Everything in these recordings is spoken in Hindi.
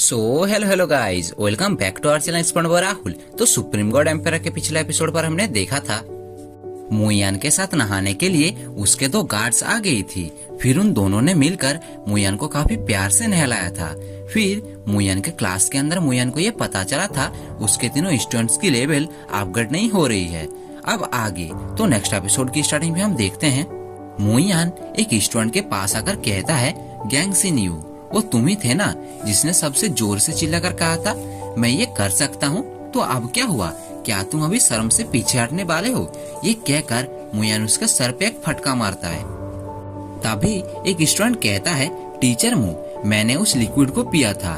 Hello hello guys, welcome back to our channel expert by Rahul. तो सुप्रीम गॉड एम्पायर के पिछले एपिसोड पर हमने देखा था मुयान के साथ नहाने के लिए उसके दो गार्ड्स आ गई थी। फिर उन दोनों ने मिलकर मुयान को काफी प्यार से नहलाया था। फिर मुयान के क्लास के अंदर मुयान को ये पता चला था उसके तीनों स्टूडेंट्स की लेवल अपग्रेड नहीं हो रही है। अब आगे तो नेक्स्ट एपिसोड की स्टार्टिंग में हम देखते हैं मुयान एक स्टूडेंट के पास आकर कहता है, गैंग सिन्यू, वो तुम ही थे ना जिसने सबसे जोर से चिल्लाकर कहा था मैं ये कर सकता हूँ। तो अब क्या हुआ, क्या तुम अभी शर्म से पीछे हटने वाले हो? ये कहकर मुयान उसके सर पे एक फटका मारता है। तभी एक स्टूडेंट कहता है, टीचर मैंने उस लिक्विड को पिया था,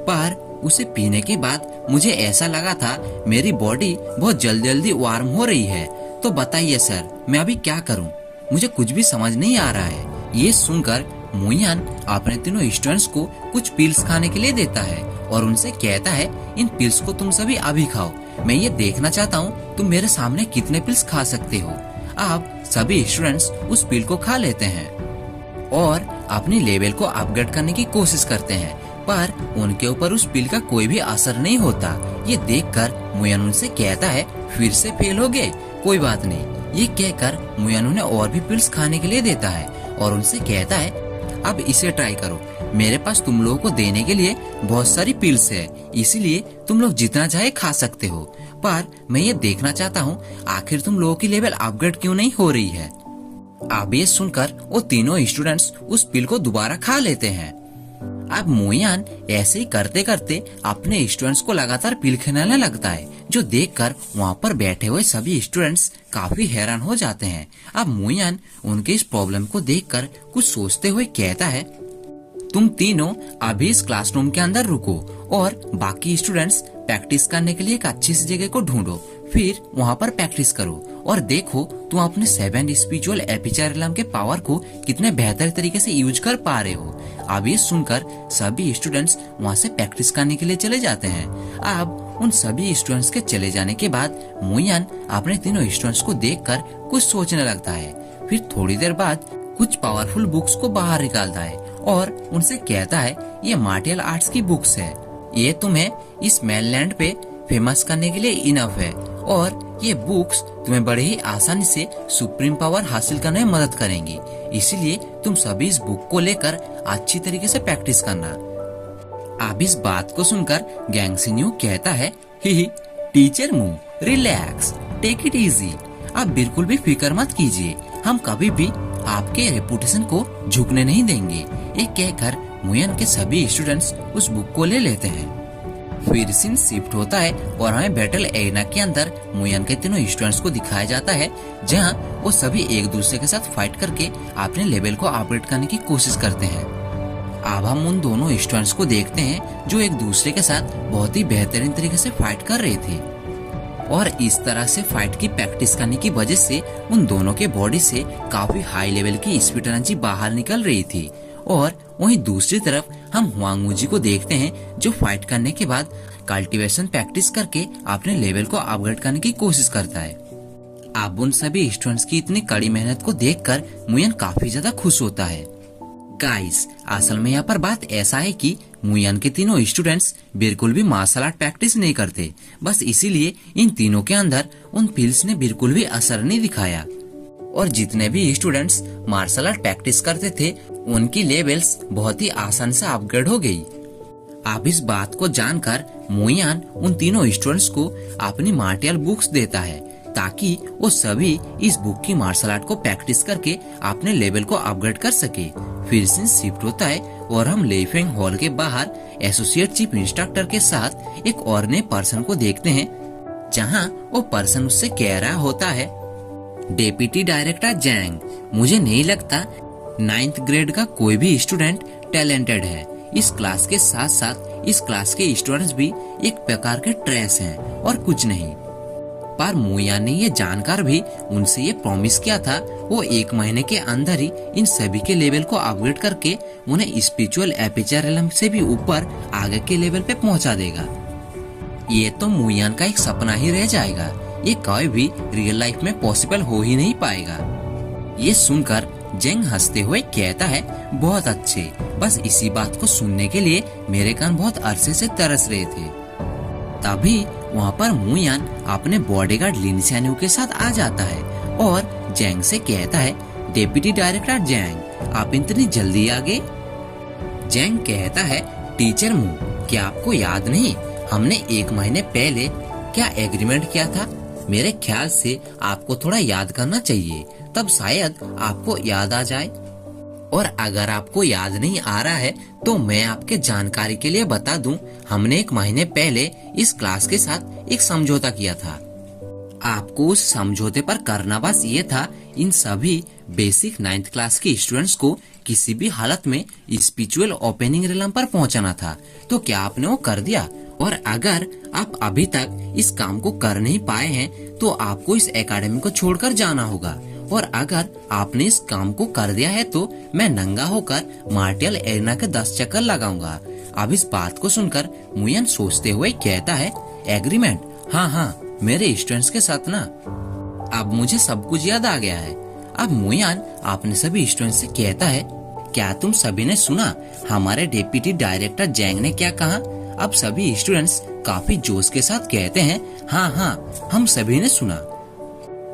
पर उसे पीने के बाद मुझे ऐसा लगा था मेरी बॉडी बहुत जल्दी जल्दी वार्म हो रही है। तो बताइए सर, मैं अभी क्या करूँ? मुझे कुछ भी समझ नहीं आ रहा है। ये सुनकर मुयान अपने तीनों स्टूडेंट्स को कुछ पिल्स खाने के लिए देता है और उनसे कहता है, इन पिल्स को तुम सभी अभी खाओ। मैं ये देखना चाहता हूँ तुम मेरे सामने कितने पिल्स खा सकते हो। अब सभी स्टूडेंट्स उस पिल को खा लेते हैं और अपनी लेवल को अपग्रेड करने की कोशिश करते हैं, पर उनके ऊपर उस पिल का कोई भी असर नहीं होता। ये देखकर मुयान उनसे कहता है, फिर से फेल हो गए, कोई बात नहीं। ये कहकर मुयान उन्हें और भी पिल्स खाने के लिए देता है और उनसे कहता है, अब इसे ट्राई करो। मेरे पास तुम लोगों को देने के लिए बहुत सारी पिल्स है, इसीलिए तुम लोग जितना चाहे खा सकते हो, पर मैं ये देखना चाहता हूँ आखिर तुम लोगों की लेवल अपग्रेड क्यों नहीं हो रही है। अब ये सुनकर वो तीनों स्टूडेंट्स उस पिल को दोबारा खा लेते हैं। अब मुयान ऐसे ही करते करते अपने स्टूडेंट्स को लगातार पिल खिलाने लगता है, जो देखकर वहाँ पर बैठे हुए सभी स्टूडेंट्स काफी हैरान हो जाते हैं। अब मुयान उनके इस प्रॉब्लम को देखकर कुछ सोचते हुए कहता है, तुम तीनों अभी इस क्लासरूम के अंदर रुको और बाकी स्टूडेंट्स प्रैक्टिस करने के लिए एक अच्छी सी जगह को ढूंढो, फिर वहाँ पर प्रैक्टिस करो और देखो तुम अपने 7 स्पिरिचुअल एपिचर के पावर को कितने बेहतर तरीके से यूज कर पा रहे हो। अब ये सुनकर सभी स्टूडेंट्स वहाँ से प्रैक्टिस करने के लिए चले जाते हैं। अब उन सभी स्टूडेंट्स के चले जाने के बाद मुयान अपने तीनों स्टूडेंट्स को देखकर कुछ सोचने लगता है। फिर थोड़ी देर बाद कुछ पावरफुल बुक्स को बाहर निकालता है और उनसे कहता है, ये मार्शल आर्ट्स की बुक्स है, ये तुम्हें इस मेनलैंड पे फेमस करने के लिए इनफ है और ये बुक्स तुम्हें बड़े ही आसानी से सुप्रीम पावर हासिल करने में मदद करेंगी, इसीलिए तुम सभी इस बुक को लेकर अच्छी तरीके से प्रैक्टिस करना। अब इस बात को सुनकर गैंग सिन्यू कहता है, ही teacher relax, take it easy, आप बिल्कुल भी फिक्र मत कीजिए, हम कभी भी आपके रेपुटेशन को झुकने नहीं देंगे। एक कहकर मुयान के सभी स्टूडेंट्स उस बुक को ले लेते हैं। फिर सीन शिफ्ट होता है और हमें बैटल एरिना के अंदर मुयान के तीनों स्टूडेंट्स को दिखाया जाता है, जहां वो सभी एक दूसरे के साथ फाइट करके अपने लेवल को अपग्रेड करने की कोशिश करते हैं। अब हम उन दोनों स्टूडेंट्स को देखते हैं जो एक दूसरे के साथ बहुत ही बेहतरीन तरीके से फाइट कर रहे थे और इस तरह से फाइट की प्रैक्टिस करने की वजह से उन दोनों के बॉडी से काफी हाई लेवल की स्पिरिट एनर्जी बाहर निकल रही थी। और वहीं दूसरी तरफ हम हुआंगमुजी को देखते हैं जो फाइट करने के बाद कल्टीवेशन प्रैक्टिस करके अपने लेवल को अपग्रेड करने की कोशिश करता है। अब उन सभी स्टूडेंट्स की इतनी कड़ी मेहनत को देखकर मुयान काफी ज्यादा खुश होता है। गाइस, असल में यहाँ पर बात ऐसा है कि मुयान के तीनों स्टूडेंट्स बिल्कुल भी मार्शल आर्ट प्रैक्टिस नहीं करते, बस इसीलिए इन तीनों के अंदर उन पिल्स ने बिल्कुल भी असर नहीं दिखाया और जितने भी स्टूडेंट्स मार्शल आर्ट प्रैक्टिस करते थे उनकी लेवल्स बहुत ही आसान से अपग्रेड हो गई। अब इस बात को जानकर मुयान उन तीनों स्टूडेंट्स को अपनी मार्शल बुक्स देता है ताकि वो सभी इस बुक की मार्शल आर्ट को प्रैक्टिस करके अपने लेवल को अपग्रेड कर सके। फिर सीन शिफ्ट होता है और हम लेफेंग हॉल के बाहर एसोसिएट चीफ इंस्ट्रक्टर के साथ एक और नए पर्सन को देखते हैं, जहां वो पर्सन उससे कह रहा होता है, डेप्यूटी डायरेक्टर जैंग, मुझे नहीं लगता 9th ग्रेड का कोई भी स्टूडेंट टैलेंटेड है। इस क्लास के साथ साथ इस क्लास के स्टूडेंट्स भी एक प्रकार के ट्रेस हैं और कुछ नहीं। पर मुयान ने ये जानकर भी उनसे ये प्रॉमिस किया था वो 1 महीने के अंदर ही इन सभी के लेवल को अपग्रेड करके उन्हें स्पिरिचुअल एपिचर से भी ऊपर आगे के लेवल पे पहुंचा देगा। ये तो मुयान का एक सपना ही रह जाएगा, ये कभी भी रियल लाइफ में पॉसिबल हो ही नहीं पाएगा। ये सुनकर जेंग हंसते हुए कहता है, बहुत अच्छे, बस इसी बात को सुनने के लिए मेरे कान बहुत अरसे से तरस रहे थे। तभी वहाँ पर मुयान अपने बॉडीगार्ड लिन सियान्यू के साथ आ जाता है और जेंग से कहता है, डेप्यूटी डायरेक्टर जेंग, आप इतनी जल्दी आ गए? जेंग कहता है, टीचर मू, क्या आपको याद नहीं, हमने 1 महीने पहले क्या एग्रीमेंट किया था? मेरे ख्याल से आपको थोड़ा याद करना चाहिए, तब शायद आपको याद आ जाए। और अगर आपको याद नहीं आ रहा है तो मैं आपके जानकारी के लिए बता दूं, हमने 1 महीने पहले इस क्लास के साथ एक समझौता किया था। आपको उस समझौते पर करना बस ये था, इन सभी बेसिक 9th क्लास के स्टूडेंट्स को किसी भी हालत में स्पिरिचुअल ओपनिंग रिलम पर पहुंचाना था। तो क्या आपने वो कर दिया? और अगर आप अभी तक इस काम को कर नहीं पाए हैं तो आपको इस एकेडमी को छोड़कर जाना होगा। और अगर आपने इस काम को कर दिया है तो मैं नंगा होकर मार्टियल एरिना के 10 चक्कर लगाऊंगा। अब इस बात को सुनकर मुयान सोचते हुए कहता है, एग्रीमेंट? हाँ, मेरे स्टूडेंट्स के साथ ना। अब मुझे सब कुछ याद आ गया है। अब मुयान अपने सभी स्टूडेंट्स से कहता है, क्या तुम सभी ने सुना हमारे डेप्यूटी डायरेक्टर जेंग ने क्या कहा? अब सभी स्टूडेंट्स काफी जोश के साथ कहते हैं, हाँ, हम सभी ने सुना।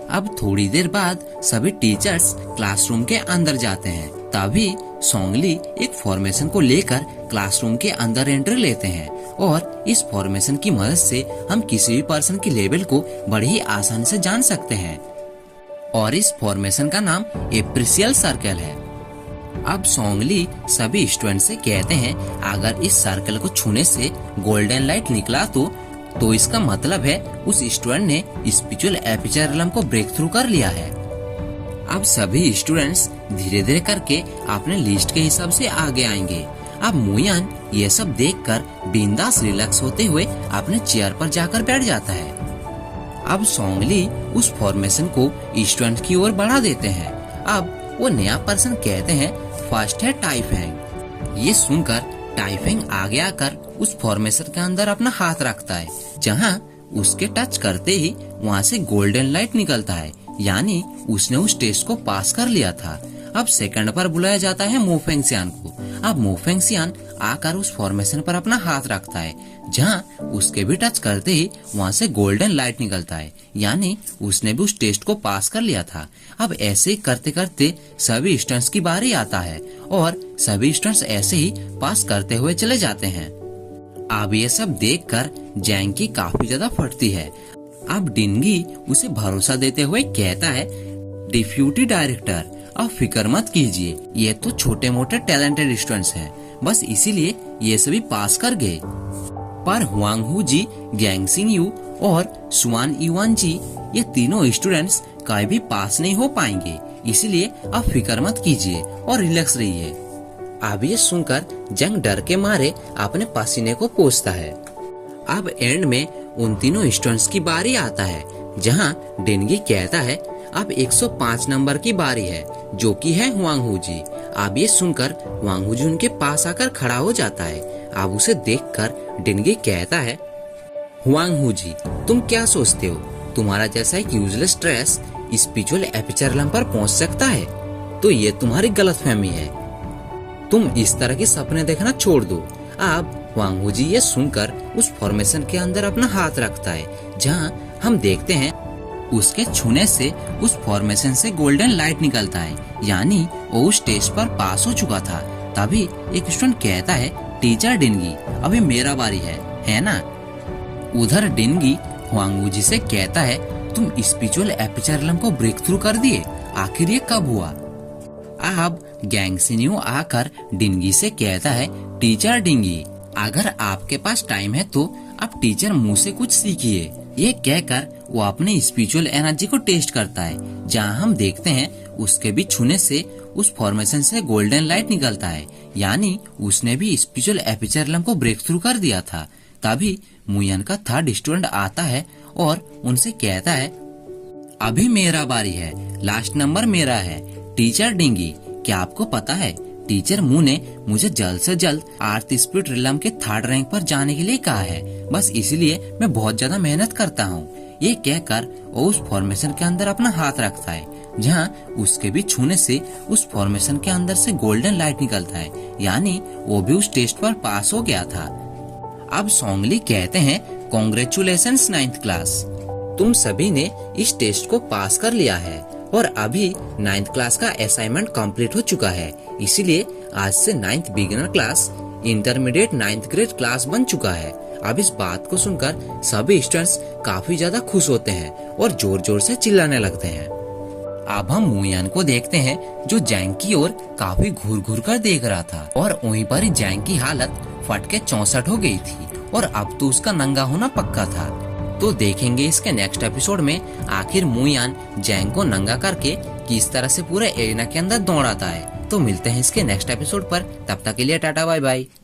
अब थोड़ी देर बाद सभी टीचर्स क्लासरूम के अंदर जाते हैं। तभी सोंगली एक फॉर्मेशन को लेकर क्लासरूम के अंदर एंट्री लेते हैं और इस फॉर्मेशन की मदद से हम किसी भी पर्सन की लेवल को बड़ी ही आसानी से जान सकते हैं। और इस फॉर्मेशन का नाम एप्रिसियल सर्कल है। अब सोंगली सभी स्टूडेंट से कहते हैं, अगर इस सर्कल को छूने से गोल्डन लाइट निकला तो इसका मतलब है उस स्टूडेंट ने स्पिरिचुअल एपिचर रिलम को ब्रेक थ्रू कर लिया है। अब सभी स्टूडेंट्स धीरे धीरे करके अपने लिस्ट के हिसाब से आगे आएंगे। अब मुयान ये सब देखकर बिंदास रिलैक्स होते हुए अपने चेयर पर जाकर बैठ जाता है। अब सोंगली उस फॉर्मेशन को स्टूडेंट की ओर बढ़ा देते हैं। अब वो नया पर्सन कहते हैं, फर्स्ट है टाइफेंग। ये सुनकर टाइफेंग आगे आकर उस फॉर्मेशन के अंदर अपना हाथ रखता है, जहाँ उसके टच करते ही वहाँ से गोल्डन लाइट निकलता है, यानी उसने उस टेस्ट को पास कर लिया था। अब सेकंड पर बुलाया जाता है मोफेंगसियान को। अब मोफेंगसियान आकर उस फॉर्मेशन पर अपना हाथ रखता है, जहाँ उसके भी टच करते ही वहाँ से गोल्डन लाइट निकलता है, यानी उसने भी उस टेस्ट को पास कर लिया था। अब ऐसे ही करते करते सभी स्टूडेंट्स की बारी आता है और सभी स्टूडेंट्स ऐसे ही पास करते हुए चले जाते हैं। अब ये सब देखकर जेंग की काफी ज्यादा फटती है। अब डिंगी उसे भरोसा देते हुए कहता है, डिप्यूटी डायरेक्टर, अब फिक्र मत कीजिए, ये तो छोटे मोटे टैलेंटेड स्टूडेंट्स हैं, बस इसीलिए ये सभी पास कर गए। पर हुआंगहू जी, गैंगसिंग यू और सुआन युआन जी, ये तीनों स्टूडेंट्स कभी भी पास नहीं हो पाएंगे, इसलिए आप फिक्र मत कीजिए और रिलैक्स रहिए। अब ये सुनकर जेंग डर के मारे अपने पसीने को पोंछता है। अब एंड में उन तीनों स्टूडेंट्स की बारी आता है, जहाँ डिंगी कहता है, अब 105 नंबर की बारी है, जो कि है हुआंगहू जी। अब ये सुनकर हुआंगहू जी उनके पास आकर खड़ा हो जाता है। अब उसे देखकर डिंगी कहता है, हुआंगहू जी, तुम क्या सोचते हो, तुम्हारा जैसा एक useless stress spiritual aperture realm पर पहुंच सकता है? तो ये तुम्हारी गलतफहमी है, तुम इस तरह के सपने देखना छोड़ दो। अब हुआंगहू जी ये सुनकर उस फॉर्मेशन के अंदर अपना हाथ रखता है, जहाँ हम देखते हैं उसके छूने से उस फॉर्मेशन से गोल्डन लाइट निकलता है, यानी वो उस टेस्ट पर पास हो चुका था। तभी एक स्टूडेंट कहता है, टीचर डिंगी, अभी मेरा बारी है ना? उधर डिंगी हुआंगहू जी से कहता है, तुम स्पिरिचुअल एपिचर रिलम को ब्रेक थ्रू कर दिए, आखिर ये कब हुआ? अब गैंगसिन्यू आकर डिंगी से कहता है, टीचर डिंगी, अगर आपके पास टाइम है तो आप टीचर मुँह से कुछ सीखिए। ये कहकर वो अपने स्पिरिचुअल एनर्जी को टेस्ट करता है, जहाँ हम देखते हैं उसके भी छूने से उस फॉर्मेशन से गोल्डन लाइट निकलता है, यानी उसने भी स्पिरिचुअल एपिचर रिलम को ब्रेक थ्रू कर दिया था। तभी मुयान का थर्ड स्टूडेंट आता है और उनसे कहता है, अभी मेरा बारी है, लास्ट नंबर मेरा है। टीचर डिंगी, क्या आपको पता है, टीचर मू ने मुझे जल्द से जल्द आर्थ स्पिरिट रिलम के 3rd रैंक पर जाने के लिए कहा है, बस इसलिए मैं बहुत ज्यादा मेहनत करता हूँ। ये कहकर वो उस फॉर्मेशन के अंदर अपना हाथ रखता है, जहां उसके भी छूने से उस फॉर्मेशन के अंदर से गोल्डन लाइट निकलता है, यानी वो भी उस टेस्ट पर पास हो गया था। अब सोंगली कहते हैं, कॉन्ग्रेचुलेशंस 9th क्लास, तुम सभी ने इस टेस्ट को पास कर लिया है और अभी 9th क्लास का असाइनमेंट कंप्लीट हो चुका है। इसीलिए आज से 9th beginner class intermediate 9th grade class बन चुका है। अब इस बात को सुनकर सभी स्टूडेंट्स काफी ज्यादा खुश होते हैं और जोर जोर से चिल्लाने लगते हैं। अब हम मुयान को देखते हैं, जो जैंग की ओर काफी घूर घूर कर देख रहा था और वहीं पर ही जैंग की हालत फट के 64 हो गई थी और अब तो उसका नंगा होना पक्का था। तो देखेंगे इसके नेक्स्ट एपिसोड में आखिर मुयान जैंग को नंगा करके किस तरह से पूरे एरिना के अंदर दौड़ाता है। तो मिलते हैं इसके नेक्स्ट एपिसोड पर, तब तक के लिए टाटा बाय बाय।